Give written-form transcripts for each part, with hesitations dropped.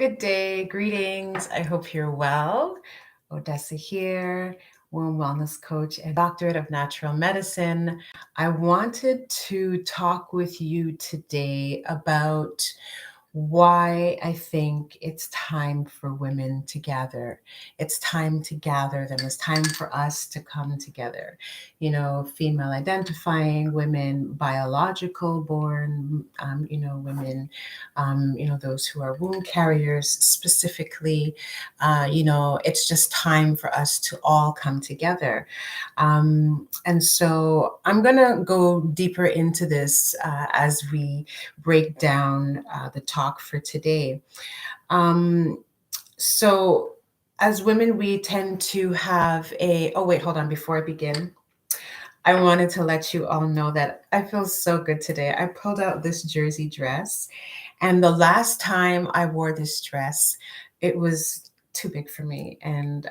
Good day, greetings. I hope you're well. Odessa here, womb wellness coach and doctorate of natural medicine. I wanted to talk with you today about why I think it's time for women to gather. It's time to gather them. It's time for us to come together. Female identifying women, biological born, women, those who are womb carriers specifically. It's just time for us to all come together. And so I'm going to go deeper into this as we break down the talk for today. So, as women, we tend to have a. Oh, wait, hold on. Before I begin, I wanted to let you all know that I feel so good today. I pulled out this jersey dress, and the last time I wore this dress, it was too big for me. And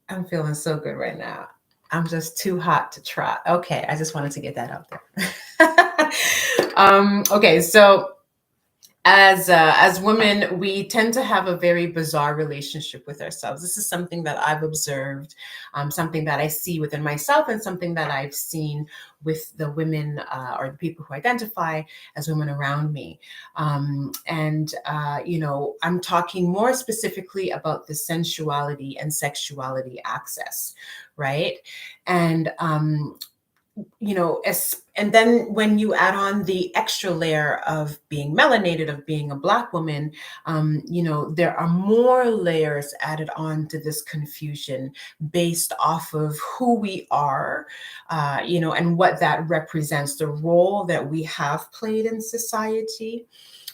I'm feeling so good right now. I'm just too hot to try. Okay, I just wanted to get that out there. Okay, so as women, we tend to have a very bizarre relationship with ourselves. This is something that I've observed, something that I see within myself, and something that I've seen with the women or the people who identify as women around me. I'm talking more specifically about the sensuality and sexuality access, right? And and then when you add on the extra layer of being melanated, of being a Black woman, there are more layers added on to this confusion based off of who we are, and what that represents, the role that we have played in society,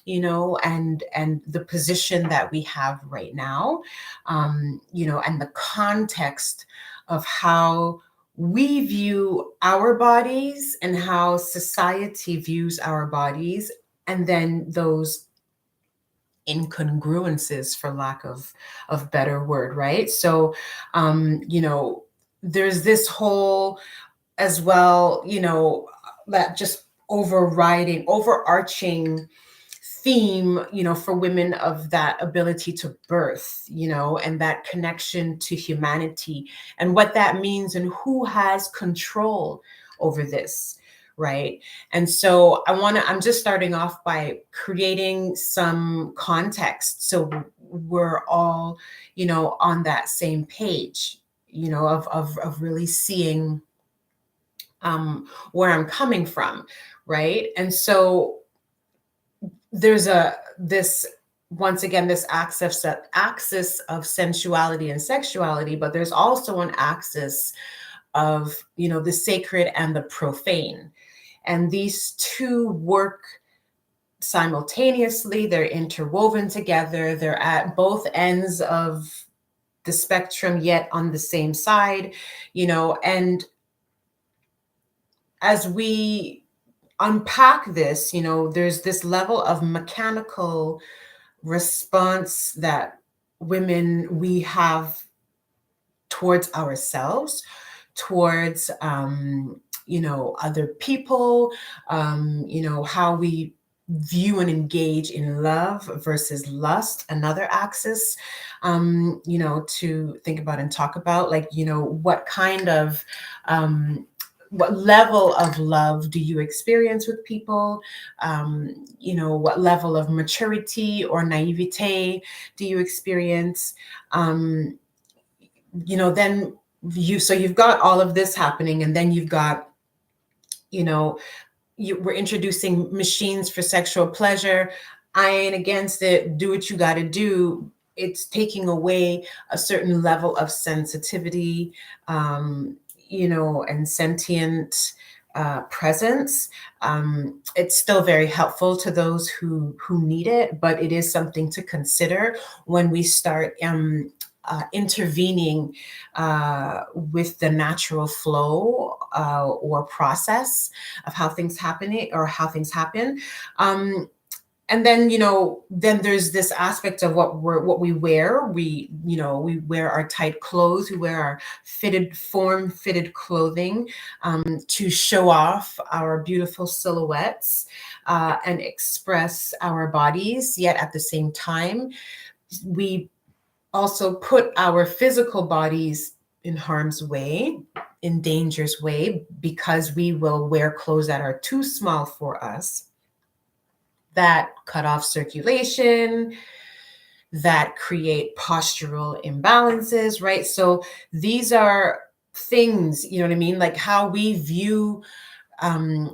and the position that we have right now, and the context of how we view our bodies and how society views our bodies, and then those incongruences, for lack of better word, right? So there's this whole as well, that just overarching theme, for women, of that ability to birth, and that connection to humanity, and what that means, and who has control over this, right? And so I'm just starting off by creating some context so we're all, on that same page, of really seeing where I'm coming from, right? And so there's this once again this axis of sensuality and sexuality, but there's also an axis of the sacred and the profane, and these two work simultaneously. They're interwoven together. They're at both ends of the spectrum, yet on the same side, and as we unpack this, there's this level of mechanical response that we have towards ourselves, towards other people, how we view and engage in love versus lust, another axis, to think about and talk about, like, what level of love do you experience with people? What level of maturity or naivete do you experience? Then you've got all of this happening, and then you've got, we're introducing machines for sexual pleasure. I ain't against it. Do what you got to do. It's taking away a certain level of sensitivity, and sentient presence. It's still very helpful to those who need it, but it is something to consider when we start intervening with the natural flow or process of how things happen. And then, then there's this aspect of what we wear. We wear our tight clothes, we wear our form fitted clothing, to show off our beautiful silhouettes, and express our bodies. Yet at the same time, we also put our physical bodies in harm's way, in danger's way, because we will wear clothes that are too small for us, that cut off circulation, that create postural imbalances, right? So these are things, you know what I mean? Like how we view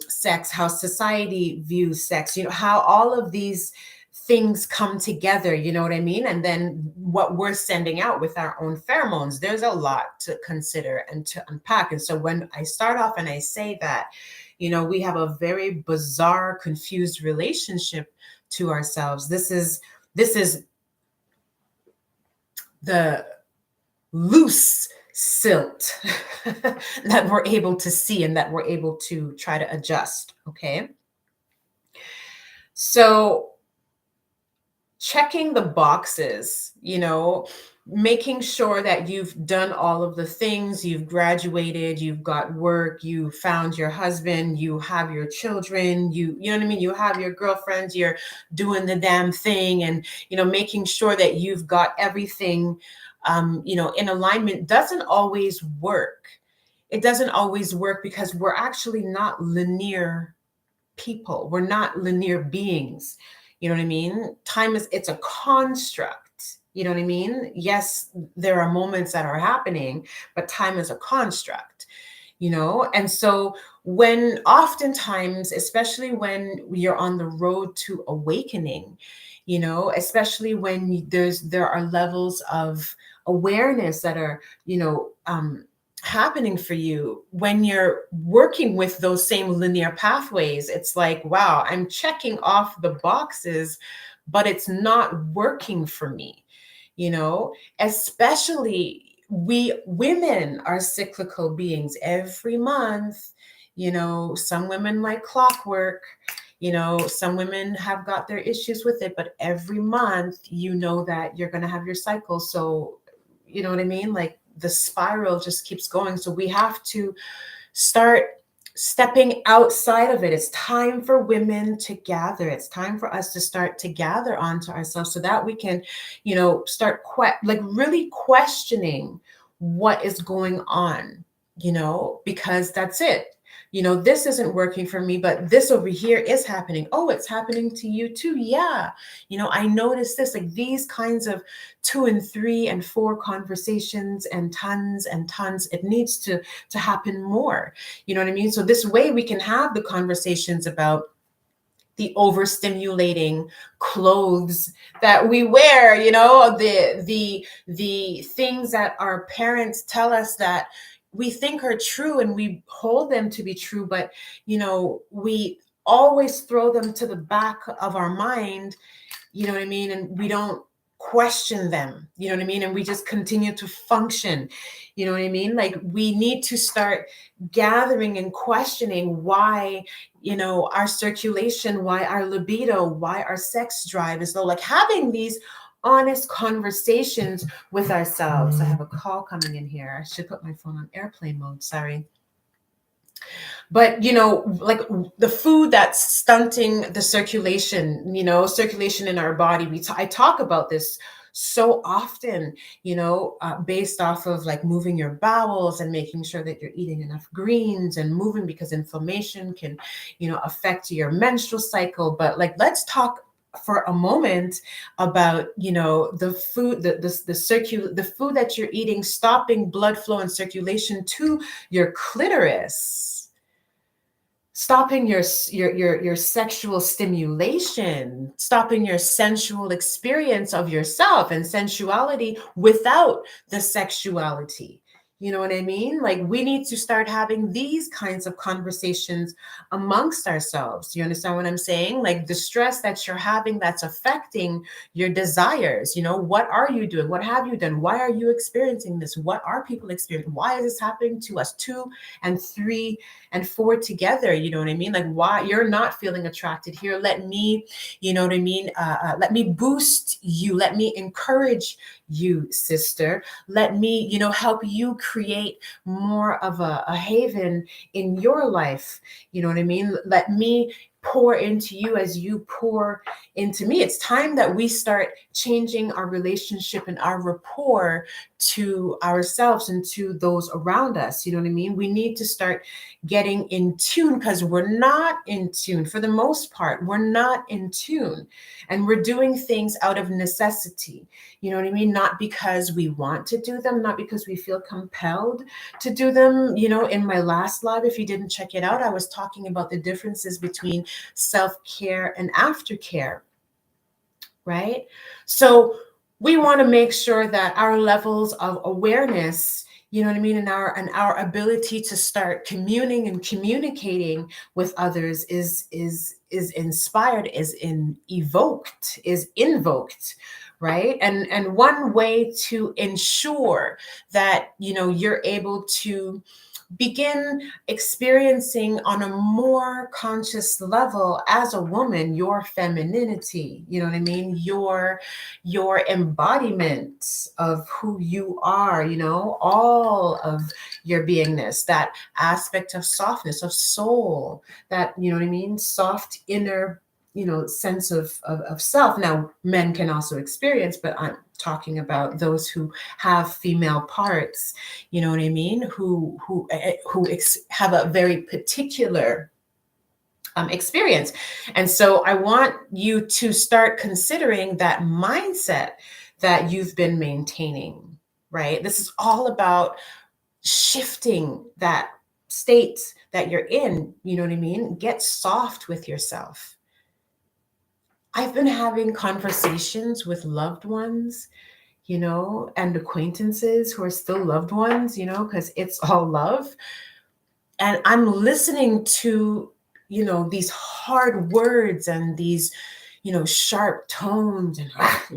sex, how society views sex, how all of these things come together, you know what I mean? And then what we're sending out with our own pheromones, there's a lot to consider and to unpack. And so when I start off and I say that, we have a very bizarre, confused relationship to ourselves. This is the loose silt that we're able to see and that we're able to try to adjust. Okay. So checking the boxes, making sure that you've done all of the things, you've graduated, you've got work, you found your husband, you have your children, you know what I mean? You have your girlfriends, you're doing the damn thing, and, making sure that you've got everything, in alignment doesn't always work. It doesn't always work because we're actually not linear people. We're not linear beings. You know what I mean? It's a construct. You know what I mean? Yes, there are moments that are happening, but time is a construct, And so when oftentimes, especially when you're on the road to awakening, especially when there are levels of awareness that are, happening for you, when you're working with those same linear pathways, it's like, wow, I'm checking off the boxes, but it's not working for me, especially we women are cyclical beings. Every month, some women like clockwork, some women have got their issues with it, but every month, that you're going to have your cycle. So, you know what I mean? Like, the spiral just keeps going. So we have to start stepping outside of it. It's time for women to gather. It's time for us to start to gather onto ourselves so that we can, start really questioning what is going on, because that's it. This isn't working for me, but this over here is happening. Oh, it's happening to you too. Yeah. I noticed this, like these kinds of 2 and 3 and 4 conversations and tons. It needs to happen more. You know what I mean? So this way we can have the conversations about the overstimulating clothes that we wear, the things that our parents tell us that we think are true and we hold them to be true, but we always throw them to the back of our mind, you know what I mean? And we don't question them, you know what I mean? And we just continue to function, you know what I mean? Like, we need to start gathering and questioning why, our circulation, why our libido, why our sex drive is low, like having these honest conversations with ourselves. I have a call coming in here. I should put my phone on airplane mode. Sorry. But, like the food that's stunting the circulation, circulation in our body. I talk about this so often, based off of like moving your bowels and making sure that you're eating enough greens and moving, because inflammation can, affect your menstrual cycle. But like, let's talk for a moment about, the food, the food that you're eating, stopping blood flow and circulation to your clitoris, stopping your sexual stimulation, stopping your sensual experience of yourself and sensuality without the sexuality. You know what I mean? Like, we need to start having these kinds of conversations amongst ourselves. You understand what I'm saying? Like, the stress that you're having that's affecting your desires. What are you doing? What have you done? Why are you experiencing this? What are people experiencing? Why is this happening to us, 2 and 3 and 4 together? You know what I mean? Like, why you're not feeling attracted here? Let me, you know what I mean? Let me boost you. Let me encourage you, sister. Let me, help you create more of a haven in your life. You know what I mean? Let me pour into you as you pour into me. It's time that we start changing our relationship and our rapport to ourselves and to those around us. You know what I mean? We need to start getting in tune, because we're not in tune. For the most part, we're not in tune, and we're doing things out of necessity. You know what I mean? Not because we want to do them, not because we feel compelled to do them. In my last live, if you didn't check it out, I was talking about the differences between self-care and aftercare, right? So we want to make sure that our levels of awareness, you know what I mean, and our ability to start communing and communicating with others is inspired, is invoked, right? And one way to ensure that you're able to begin experiencing on a more conscious level as a woman your femininity, you know what I mean, your embodiment of who you are, all of your beingness, that aspect of softness, of soul, that, you know what I mean, soft inner, sense of self. Now, men can also experience, but I'm talking about those who have female parts, you know what I mean, who have a very particular experience. And so I want you to start considering that mindset that you've been maintaining, right? This is all about shifting that state that you're in, you know what I mean? Get soft with yourself. I've been having conversations with loved ones, and acquaintances who are still loved ones, because it's all love. And I'm listening to, these hard words and these, sharp tones, and,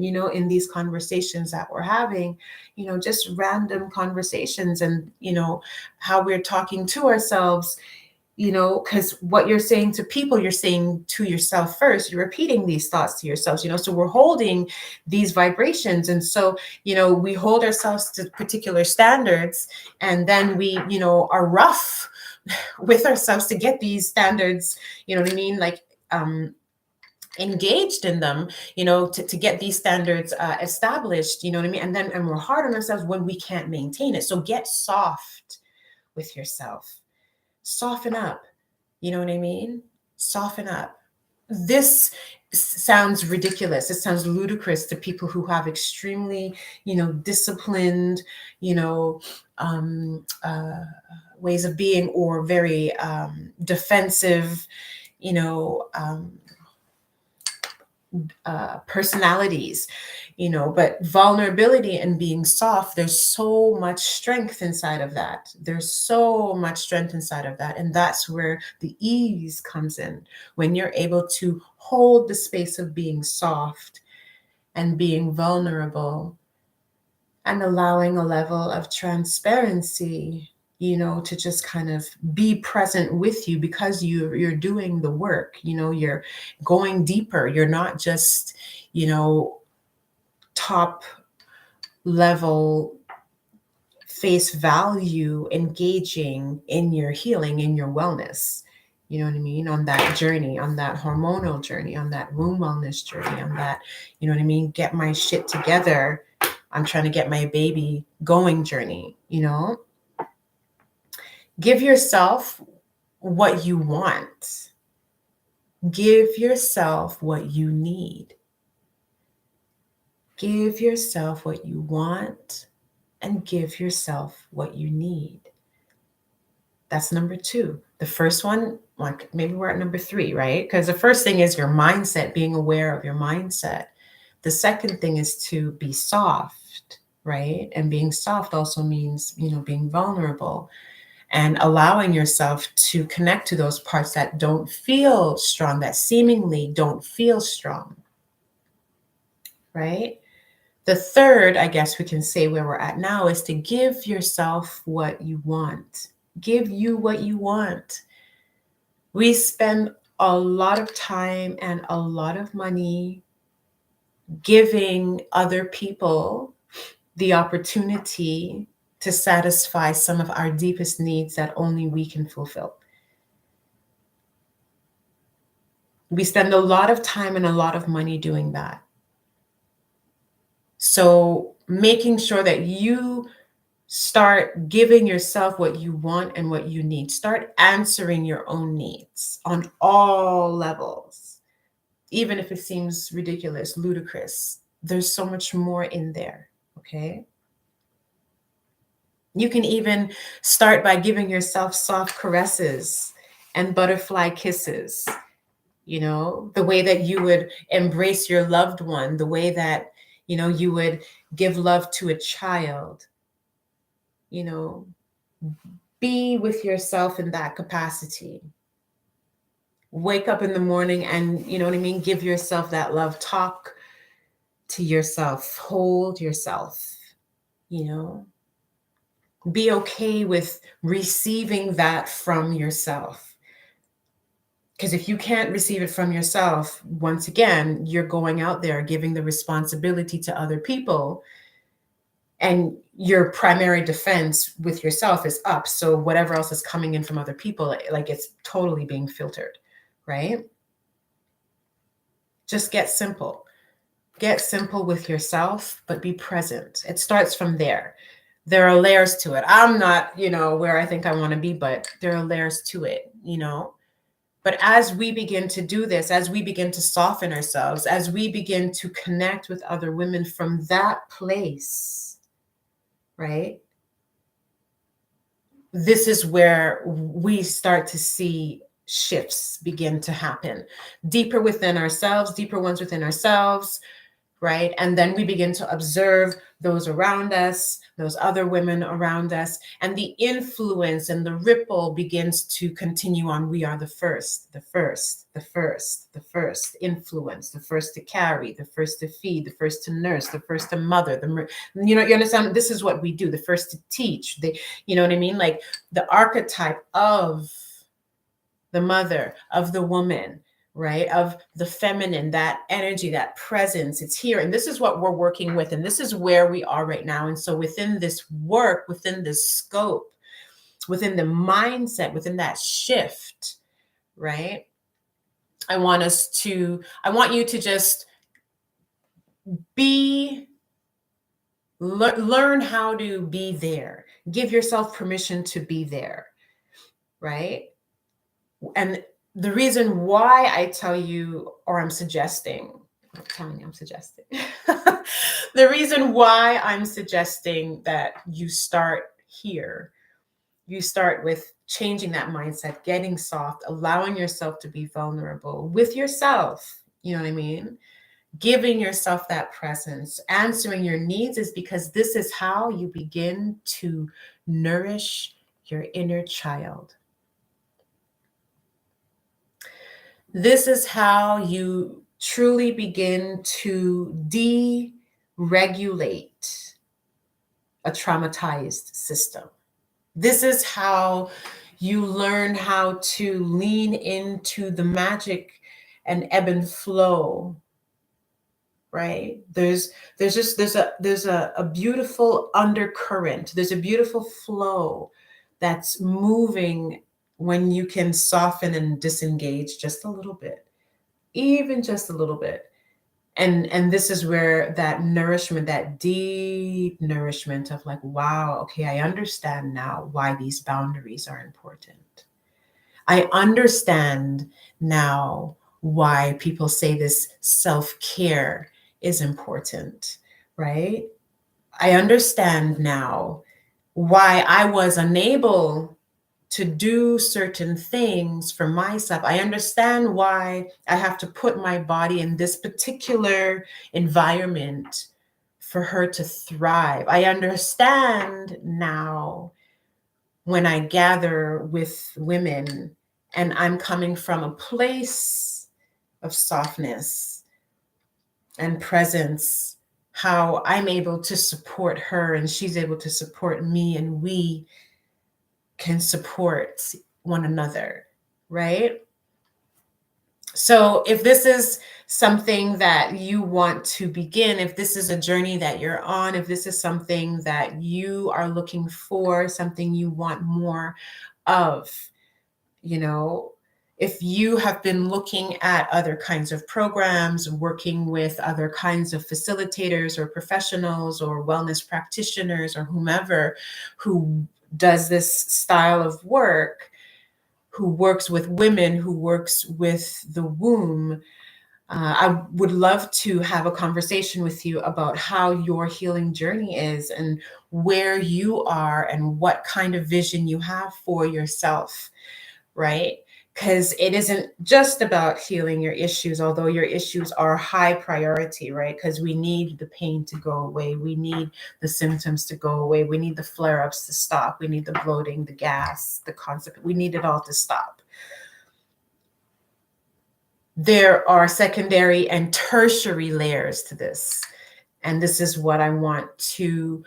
in these conversations that we're having, just random conversations, and, how we're talking to ourselves, because what you're saying to people, you're saying to yourself first. You're repeating these thoughts to yourselves, so we're holding these vibrations. And so, we hold ourselves to particular standards, and then we, are rough with ourselves to get these standards, you know what I mean? Like, engaged in them, to get these standards established, you know what I mean? And we're hard on ourselves when we can't maintain it. So get soft with yourself. Soften up. You know what I mean? Soften up. This sounds ridiculous. It sounds ludicrous to people who have extremely, disciplined, um, uh, ways of being, or very defensive, you know, um, personalities, but vulnerability and being soft, there's so much strength inside of that. There's so much strength inside of that. And that's where the ease comes in, when you're able to hold the space of being soft and being vulnerable, and allowing a level of transparency, to just kind of be present with you, because you're doing the work, you're going deeper. You're not just, top level face value engaging in your healing, in your wellness. You know what I mean? On that journey, on that hormonal journey, on that womb wellness journey, on that, you know what I mean, get my shit together, I'm trying to get my baby going journey. Give yourself what you want. Give yourself what you need. Give yourself what you want, and give yourself what you need. That's number 2. The first one, like, maybe we're at number 3, right? Because the first thing is your mindset, being aware of your mindset. The second thing is to be soft. right? And being soft also means, being vulnerable and allowing yourself to connect to those parts that don't feel strong, that seemingly don't feel strong, right? The third, I guess we can say where we're at now, is to give yourself what you want. Give you what you want. We spend a lot of time and a lot of money giving other people the opportunity to satisfy some of our deepest needs that only we can fulfill. We spend a lot of time and a lot of money doing that. So making sure that you start giving yourself what you want and what you need. Start answering your own needs on all levels. Even if it seems ridiculous, ludicrous, there's so much more in there, okay? You can even start by giving yourself soft caresses and butterfly kisses, the way that you would embrace your loved one, the way that, you would give love to a child, you know, be with yourself in that capacity. Wake up in the morning and, you know what I mean? Give yourself that love. Talk to yourself. Hold yourself, you know? Be okay with receiving that from yourself. Because if you can't receive it from yourself, once again, you're going out there giving the responsibility to other people, and your primary defense with yourself is up. So whatever else is coming in from other people, like it's totally being filtered, right? Just get simple. Get simple with yourself, but be present. It starts from there. There are layers to it. I'm not, where I think I want to be, but there are layers to it, But as we begin to do this, as we begin to soften ourselves, as we begin to connect with other women from that place, right? This is where we start to see shifts begin to happen deeper within ourselves, deeper ones within ourselves, right? And then we begin to observe those around us, those other women around us, and the influence and the ripple begins to continue on. We are the first, the first, the first, the first influence, the first to carry, the first to feed, the first to nurse, the first to mother, you understand? This is what we do, the first to teach, you know what I mean? Like the archetype of the mother, of the woman, right? Of the feminine, that energy, that presence, it's here. And this is what we're working with. And this is where we are right now. And so within this work, within this scope, within the mindset, within that shift, right? I want you to just learn how to be there. Give yourself permission to be there, right? And the reason why I tell you, or I'm suggesting, I'm telling you, I'm suggesting. The reason why I'm suggesting that you start here, you start with changing that mindset, getting soft, allowing yourself to be vulnerable with yourself, you know what I mean? Giving yourself that presence, answering your needs, is because this is how you begin to nourish your inner child. This is how you truly begin to deregulate a traumatized system. This is how you learn how to lean into the magic and ebb and flow, right? There's a beautiful undercurrent. There's a beautiful flow that's moving when you can soften and disengage just a little bit, even just a little bit. And this is where that nourishment, that deep nourishment of like, wow, okay, I understand now why these boundaries are important. I understand now why people say this self-care is important, right? I understand now why I was unable to do certain things for myself. I understand why I have to put my body in this particular environment for her to thrive. I understand now when I gather with women and I'm coming from a place of softness and presence, how I'm able to support her and she's able to support me, and we can support one another, right? So if this is something that you want to begin, if this is a journey that you're on, if this is something that you are looking for, something you want more of, you know, if you have been looking at other kinds of programs, working with other kinds of facilitators or professionals or wellness practitioners or whomever who does this style of work, who works with women, who works with the womb, I would love to have a conversation with you about how your healing journey is and where you are and what kind of vision you have for yourself, right? Because it isn't just about healing your issues, although your issues are high priority, right? Because we need the pain to go away. We need the symptoms to go away. We need the flare ups to stop. We need the bloating, the gas, the concept. We need it all to stop. There are secondary and tertiary layers to this. And this is what I want to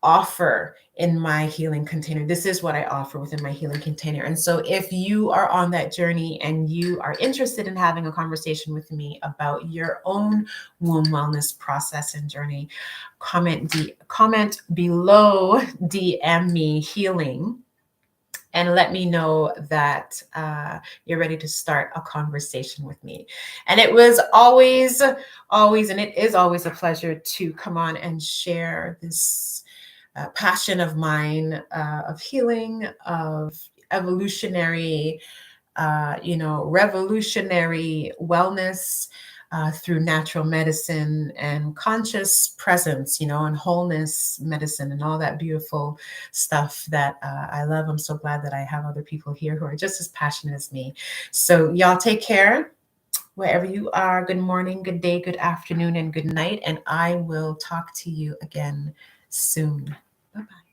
offer in my healing container. This is what I offer within my healing container. And so if you are on that journey and you are interested in having a conversation with me about your own womb wellness process and journey, comment below, DM me healing, and let me know that you're ready to start a conversation with me. And it was always, and it is always a pleasure to come on and share this passion of mine of healing, of evolutionary, revolutionary wellness, through natural medicine and conscious presence, and wholeness medicine and all that beautiful stuff that I love. I'm so glad that I have other people here who are just as passionate as me. So y'all take care wherever you are. Good morning, good day, good afternoon, and good night. And I will talk to you again soon. Bye-bye.